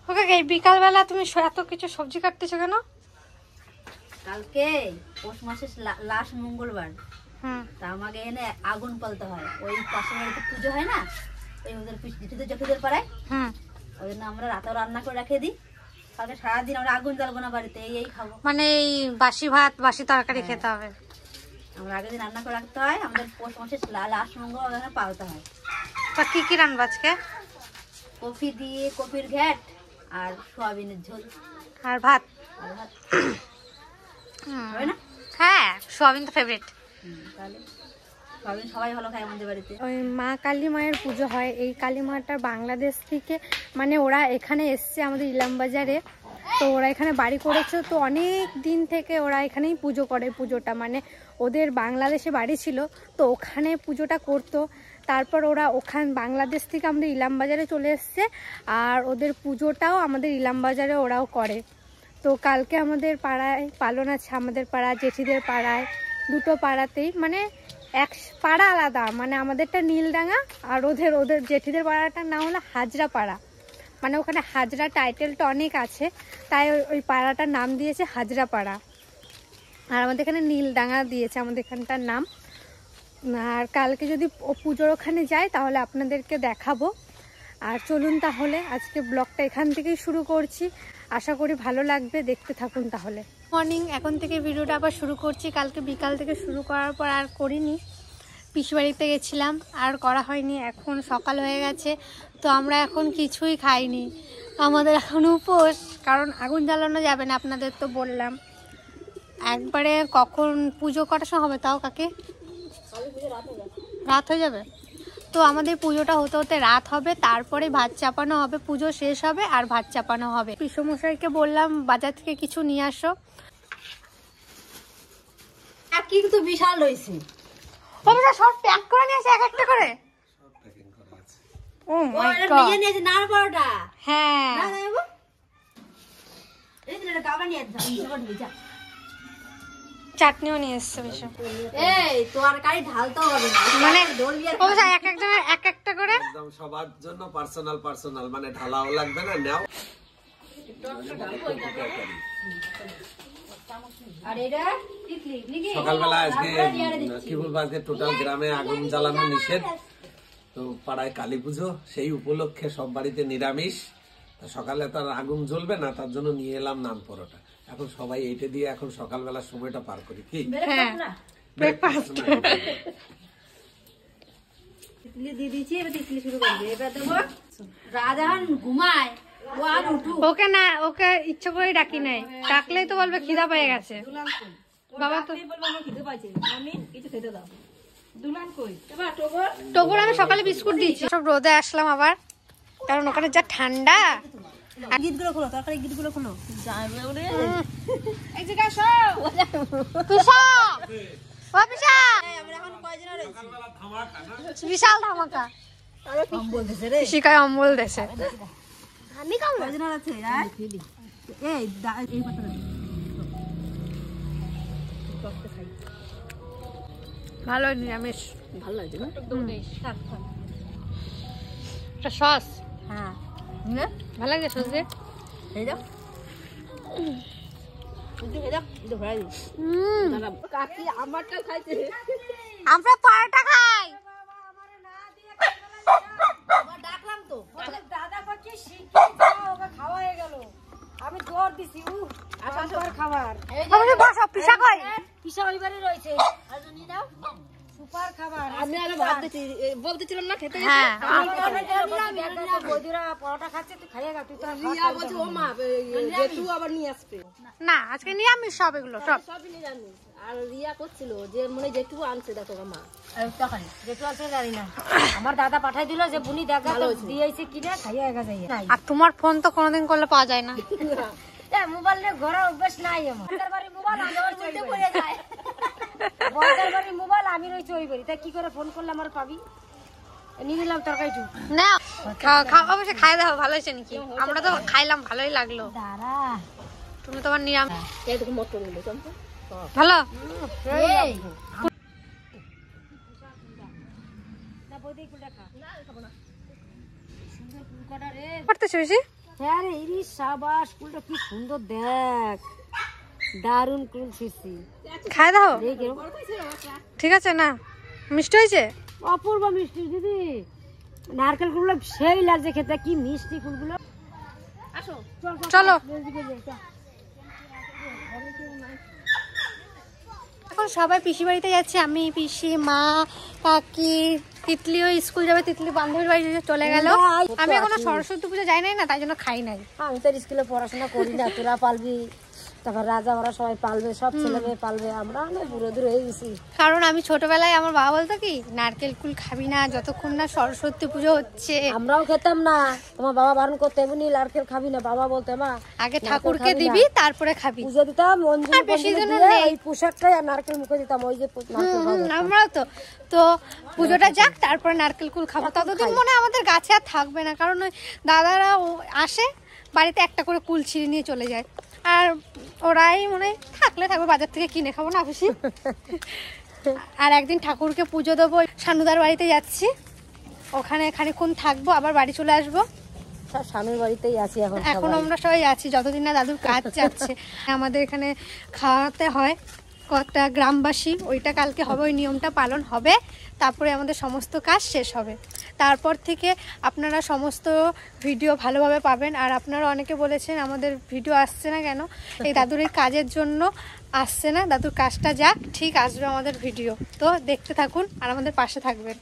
ওকে বিকালবেলা তুমি এত কিছু সবজি কাটতেছো কেন? কালকে পৌষ মাসের লাস্ট মঙ্গলবার, তা আমাকে এনে আগুন পালতে হয়। ওই পাশের বাড়িতে পুজো হয় না, ওই ওদের জেঠুদের পাড়ায়, ওই জন্য আমরা রাতেও রান্না করে রেখে দিই। কালকে সারাদিন আমরা আগুন জ্বালবো না বাড়িতে, এই খাবো। মানে এই বাসি ভাত বাসি তরকারি খেতে হবে। আমরা আগের দিন রান্না করে রাখতে হয়। আমাদের পৌষ মাসের লাস্ট মঙ্গলবার পালতে হয়। তা কি কি রান্না আজকে? কফি দিয়ে কফির ঘ্যাট আর সোয়াবিনের ঝোল আর ভাত। হয় না? হ্যাঁ, সোয়াবিন তো ফেভারিট। তাহলে সোয়াবিন সবাই ভালো খায় আমাদের বাড়িতে। ওই মা কালী মায়ের পুজো হয়। এই কালী মাটা বাংলাদেশ থেকে, মানে ওরা এখানে এসছে আমাদের ইলামবাজারে, তো ওরা এখানে বাড়ি করেছে। তো অনেক দিন থেকে ওরা এখানেই পুজো করে। পুজোটা মানে ওদের বাংলাদেশে বাড়ি ছিল, তো ওখানে পুজোটা করতো। তারপর ওরা বাংলাদেশ থেকে আমাদের ইলামবাজারে চলে এসছে, আর ওদের পুজোটাও আমাদের ইলামবাজারে ওরাও করে। তো কালকে আমাদের পাড়ায় পালন আছে, আমাদের পাড়া জেঠিদের পাড়ায়, দুটো পাড়াতেই, মানে এক পাড়া আলাদা। মানে আমাদেরটা নীলডাঙ্গা, আর ওদের জেঠিদের পাড়াটার নাম হলো হাজরা পাড়া। মানে ওখানে হাজরা টাইটেলটা অনেক আছে, তাই ওই পাড়াটার নাম দিয়েছে হাজরা পাড়া। আর আমাদের এখানে নীলডাঙ্গা দিয়েছে আমাদের এখানটার নাম। আর কালকে যদি পুজোর ওখানে যাই তাহলে আপনাদেরকে দেখাবো। আর চলুন তাহলে আজকে ব্লগটা এখান থেকেই শুরু করছি। আশা করি ভালো লাগবে, দেখতে থাকুন তাহলে। মর্নিং, এখন থেকে ভিডিওটা আবার শুরু করছি। কালকে বিকাল থেকে শুরু করার পর আর করিনি, পিসিবাড়িতে গেছিলাম, আর করা হয়নি। এখন সকাল হয়ে গেছে, তো আমরা এখন কিছুই খাইনি। আমাদের এখন উপোস, কারণ আগুন জ্বালানো যাবে না, আপনাদের তো বললাম। একবারে কখন পুজো কটার সময় হবে তাও কাকে? রাত হয়ে যাবে। তো আমাদের পুজোটা হতে হতে রাত হবে, তারপরে ভাত চাপানো হবে। পুজো শেষ হবে আর ভাত চাপানো হবে। পিসমশাইকে বললাম বাজার থেকে কিছু নিয়ে আসো। কিন্তু বিশাল রয়েছে, সব প্যাক করে নিয়ে আসে এক একটা করে। ও মাই গড, নিয়ে নিয়েছে নাড় পরোটা। হ্যাঁ, চাটনিও নিয়ে এসছে বেশি। এই তরকারি ঢালতেও হবে না, মানে এক একজনের এক একটা করে, একদম সবার জন্য পার্সোনাল, মানে ঢালাও লাগবে না, নাও। সকালবেলা আজকে কি বলবো, আজকে টোটাল গ্রামে আগুন জ্বালানো নিষেধ। তো পাড়ায় কালী পুজো, সেই উপলক্ষে সব বাড়িতে নিরামিষ। সকালে তার আগুন জ্বলবে না, তার জন্য নিয়ে এলাম নান পরোটা। এখন সবাই এইটা দিয়ে এখন সকালবেলার সময়টা পার করি। কি ব্রেকফাস্ট ঘুমায়, ওকে না, ওকে ইচ্ছে করে ডাকি নাই, ডাকলেই তো বলবে খিদা পেয়ে গেছে। বাবা তো টগর আমি সকালে বিস্কুট দিয়েছি। সব রোদে আসলাম আবার, কারণ ওখানে যা ঠান্ডা। গিটগুলো খোলো, তরকারি গিটগুলো খোলো। বিশাল ধামাকা শিকায় অম্বল দেশে। আমি কয়জন আছে? ভালো নিরামিষ, ভালো লাগছে না? সস, হ্যাঁ ভালো লাগে সস দিয়ে। আমরা পরোটা খাই। ডাকলাম তো, দাদা খাওয়া হয়ে গেল, আমি জোর দিছি খাবার। পিসা কই? পিসা ওইবারে রয়েছে, সুপার খাবার। আমি আরো ভাত দিচ্ছি, বলতেছিলাম না খেতে। হ্যাঁ, বৌদিরা পরোটা খাচ্ছে, তুই খাইয়ে গা। তুই তো রিয়া বলছে ও মা জেঠু আবার নিয়ে আসবে না, আজকে নিরামিষ সব, এগুলো সবই নিরামিষ। আর রিয়া করছিল যে মনে জেঠু আনছে, দেখো মা জেঠু আনছে জানি না, আমার দাদা পাঠাই দিল যে বুনি দেখা দিয়েছে কিনা, খাইয়ে গেছে। আর তোমার ফোন তো কোনোদিন করলে পাওয়া যায় না। মোবাইল নিয়ে ঘোরার অভ্যাস নাই আমার। মোবাইল আমার মধ্যে পড়ে যায়, বড়দের বাড়ি মোবাইল আমি রয়েছে ওই বাড়ি, তাই কি করে ফোন করলে আমার পাবি। নিয়ে নিলাম তরকারি না, অবশ্যই খাই দেখো ভালো হয়েছে নাকি। আমরা তো খাইলাম, ভালোই লাগলো। দাঁড়া, তুমি তোমার নিরামিষ মটন ভালো করতেছো বেশি। হ্যাঁ রে ইরিশ সাবাস, কুলটা কি সুন্দর দেখ, দারুণ কুল ছিসি। খাই দাও, ঠিক আছে না? মিষ্টি হয়েছে, অপূর্ব মিষ্টি দিদি। নারকেল কুলগুলো সেই লাগছে খেতে, কি মিষ্টি কুলগুলো। আসো চলো। এখন সবাই পিসি বাড়িতে যাচ্ছে, আমি, পিসি, মা, কাকি, তিতলিও স্কুল যাবে, তিতলি বান্ধবীর বাড়ি চলে গেল। আমি এখনো সরস্বতী পুজো যাই নাই না, তাই জন্য খাই নাই। আমি তো স্কুলে পড়াশোনা করি না, তোরা পালবি, তারপর রাজা ওরা সবাই পালবে, সব ছেলে মেয়ে পালবে, আমরা অনেক বুড়ো দূর হয়ে গেছি। কারণ আমি ছোটবেলায় আমার বাবা বলতো কি, নারকেল কুল খাবি না যতক্ষণ না সরস্বতী পুজো হচ্ছে। আমরাও খেতাম না, তোমার বাবা বারণ করতে, এমনি নারকেল খাবি না, বাবা বলতে মা আগে ঠাকুরকে দিবি তারপরে খাবি। পুজো দিতাম, এই পোশাকটাই আর নারকেল মুখে দিতাম, ওই যে আমরাও তো পুজোটা যাক, তারপরে নারকেল কুল খাবো। ততদিন মনে হয় আমাদের গাছে আর থাকবে না, কারণ ওই দাদারা আসে বাড়িতে একটা করে কুল ছিঁড়ে নিয়ে চলে যায়, আর ওরাই মনে থাকলে থাকবে, বাজার থেকে কিনে খাবো না বেশি। আর একদিন ঠাকুরকে পুজো দেবো, শানুদার বাড়িতে যাচ্ছি, ওখানে খানিকক্ষণ থাকবো, আবার বাড়ি চলে আসবো। সব স্বামীর বাড়িতেই আছি এখন, এখন আমরা সবাই আছি যতদিন না দাদুর কাজ যাচ্ছে। আমাদের এখানে খাওয়াতে হয় কটা গ্রামবাসী, ওইটা কালকে হবে, ওই নিয়মটা পালন হবে, তারপরে আমাদের সমস্ত কাজ শেষ হবে। তারপর থেকে আপনারা সমস্ত ভিডিও ভালোভাবে পাবেন। আর আপনারা অনেকে বলেছেন আমাদের ভিডিও আসছে না কেন, এই দাদুর এই কাজের জন্য আসছে না, দাদুর কাজটা যাক, ঠিক আসবে আমাদের ভিডিও। তো দেখতে থাকুন আর আমাদের পাশে থাকবেন।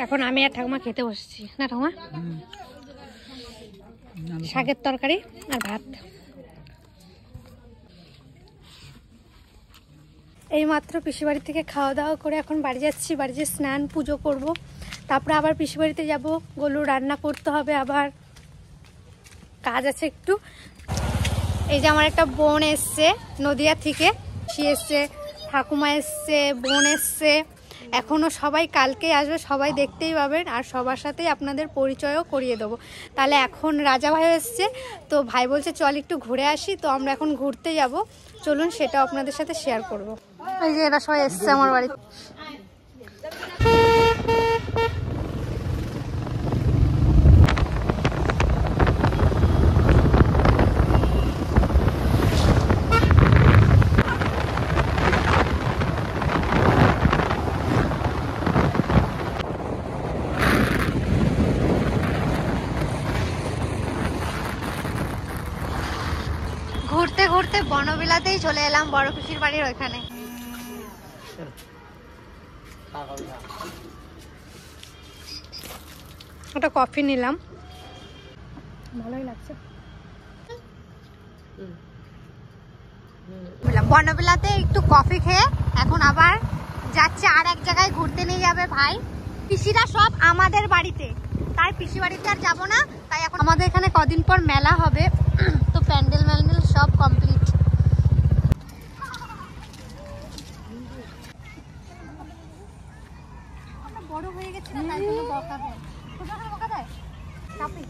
এখন আমি আর ঠাকুমা খেতে বসেছি না ঠাকুমা, শাকের তরকারি আর ভাত। এই মাত্র পিসি বাড়ি থেকে খাওয়া দাওয়া করে এখন বাড়ি যাচ্ছি, বাড়ি যেয়ে স্নান পুজো করব, তারপরে আবার পিসি বাড়িতে যাবো, গলু রান্না করতে হবে, আবার কাজ আছে একটু। এই যে আমার একটা বোন এসছে নদিয়া থেকে, সে এসছে, ঠাকুমা এসছে, বোন এসছে, এখনও সবাই কালকেই আসবে, সবাই দেখতেই পাবেন, আর সবার সাথেই আপনাদের পরিচয়ও করিয়ে দেবো। তাহলে এখন রাজা ভাই এসছে, তো ভাই বলছে চল একটু ঘুরে আসি, তো আমরা এখন ঘুরতে যাব, চলুন সেটাও আপনাদের সাথে শেয়ার করব। এই যে এরা সবাই এসছে আমার বাড়িতে। ঘুরতে ঘুরতে বনবিলাতেই চলে এলাম, বড় পিসির বাড়ির ওইখানে। ওটা কফি নিলাম, ভালোই লাগছে। বনবিলাতে একটু কফি খেয়ে এখন আবার যাচ্ছে আর এক জায়গায় ঘুরতে নিয়ে যাবে ভাই। পিসিরা সব আমাদের বাড়িতে, তাই পিসি বাড়িতে আর যাবো না, তাই এখন আমাদের এখানে কদিন পর মেলা হবে, তো প্যান্ডেল ম্যান্ডেল সব কমপ্লিট। বড় হয়ে গেছে না, তাই জন্য বকা দেয়, বকা দেয় চাপি।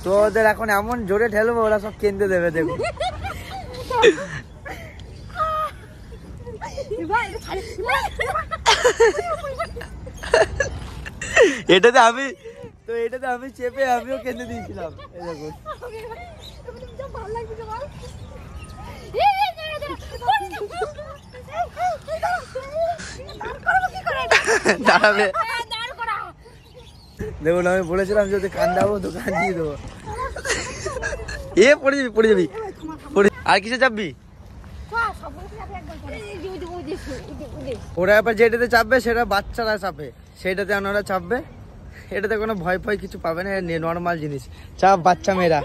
তো ওদের এখন এমন জোরে ঠেলবো ওরা সব কেন্দ্রে দেবে, দেখো। এটাতে আমি চেপে আমিও কেন্দ্রে দিয়েছিলাম, এই দেখো। দাঁড়াবে, দেখুন আমি বলেছিলাম যদি কান্দাবো তো কান দিয়ে দেবো। এ পড়ে যাবি। আর কিসে চাপবি? ওরা এবার যেটাতে চাপবে সেটা বাচ্চারা চাপে, সেটাতে ওরা চাপবে, এটাতে কোনো ভয় ভয় কিছু পাবে না, নর্মাল জিনিস। চাপ বাচ্চা মেয়েরা।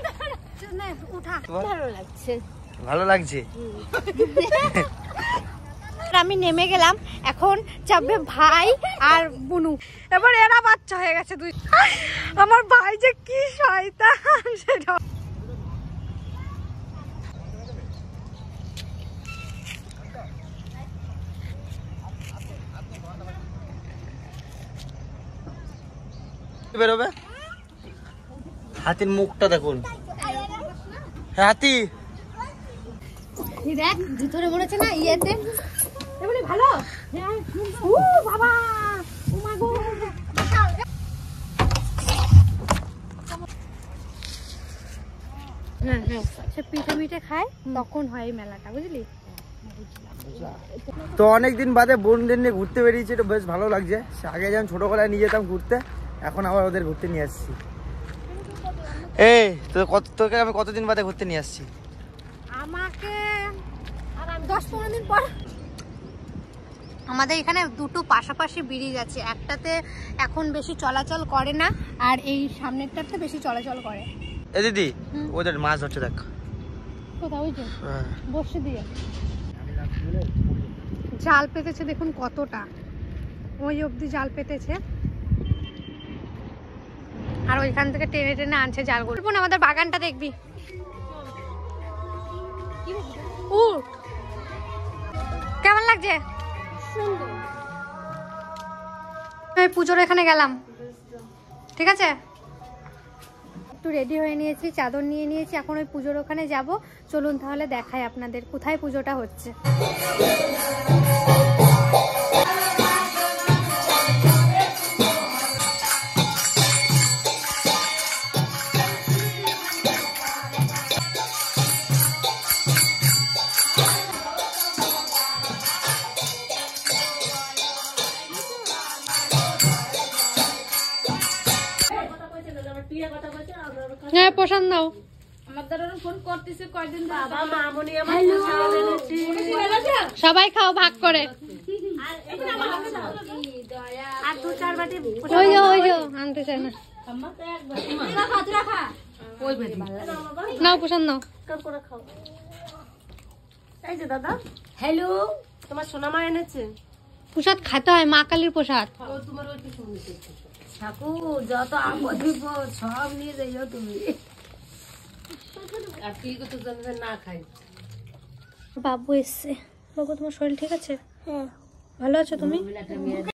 ভালো লাগছে। আমি নেমে গেলাম, এখন চাপবে ভাই আর বুনু। এবার এরা বাচ্চা হয়ে গেছে দুই। আমার ভাই যে কি শয়তান সেটা। বেরোবে, হাতির মুখটা দেখুন, হাতি দেখ ভিতরে মনে হচ্ছে না ইয়েতে ভালো। বাবা ও মা গো সে পিঠে মিঠে খায় তখন হয় এই মেলাটা, বুঝলি? তো অনেকদিন বাদে বোনদের নিয়ে ঘুরতে বেরিয়েছি, তো বেশ ভালো লাগছে। আগে যেমন ছোটবেলায় নিয়ে যেতাম ঘুরতে, এখন আবার ওদের ঘুরতে নিয়ে আসছি। এই তোকে আমি কতদিন বাদে ঘুরতে নিয়ে আসছি? আমাকে 10-15 দিন পর। আমাদের এখানে দুটো পাশাপাশি ব্রিজ আছে, একটাতে এখন বেশি চলাচল করে না আর এই সামনেরটাতে বেশি চলাচল করে। এ দিদি ওদের মাছ ধরছে দেখ কোথাও, ওই যে বসে দিয়ে জাল পেতেছে, দেখুন কতটা, ওই অবধি জাল পেতেছে আর ওইখান থেকে টেনে টেনে আনছে জালগুলো। আমাদের বাগানটা দেখবি, কেমন লাগছে? পুজোর এখানে গেলাম, ঠিক আছে? একটু রেডি হয়ে নিয়েছি, চাদর নিয়ে নিয়েছি, এখন ওই পুজোর ওখানে যাব। চলুন তাহলে দেখাই আপনাদের কোথায় পুজোটা হচ্ছে। হ্যাঁ প্রশান্ত দাও। সবাই খাও ভাগ করে। আনতে চাই না, নাও প্রশান্ত নাও। এই যে দাদা, হ্যালো, তোমার সোনামা এনেছে প্রসাদ খেতে হয়, মা কালীর প্রসাদ। ঠাকুর যত আপদ বিপদ সব নিয়ে যাইও তুমি। আর কি তো না খাই। বাবু এসছে। বাবু তোমার শরীর ঠিক আছে? হ্যাঁ। ভালো আছো তুমি?